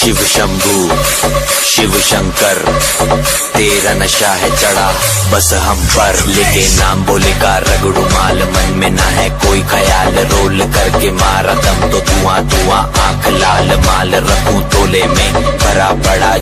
शिव शंभू शिव शंकर, तेरा नशा है चढ़ा बस हम पर, लेके नाम बोले का रगड़ू माल, मन में ना है कोई ख्याल, रोल करके मारा दम तो धुआं धुआं, आंख लाल, माल रखूं तोले में भरा पड़ा।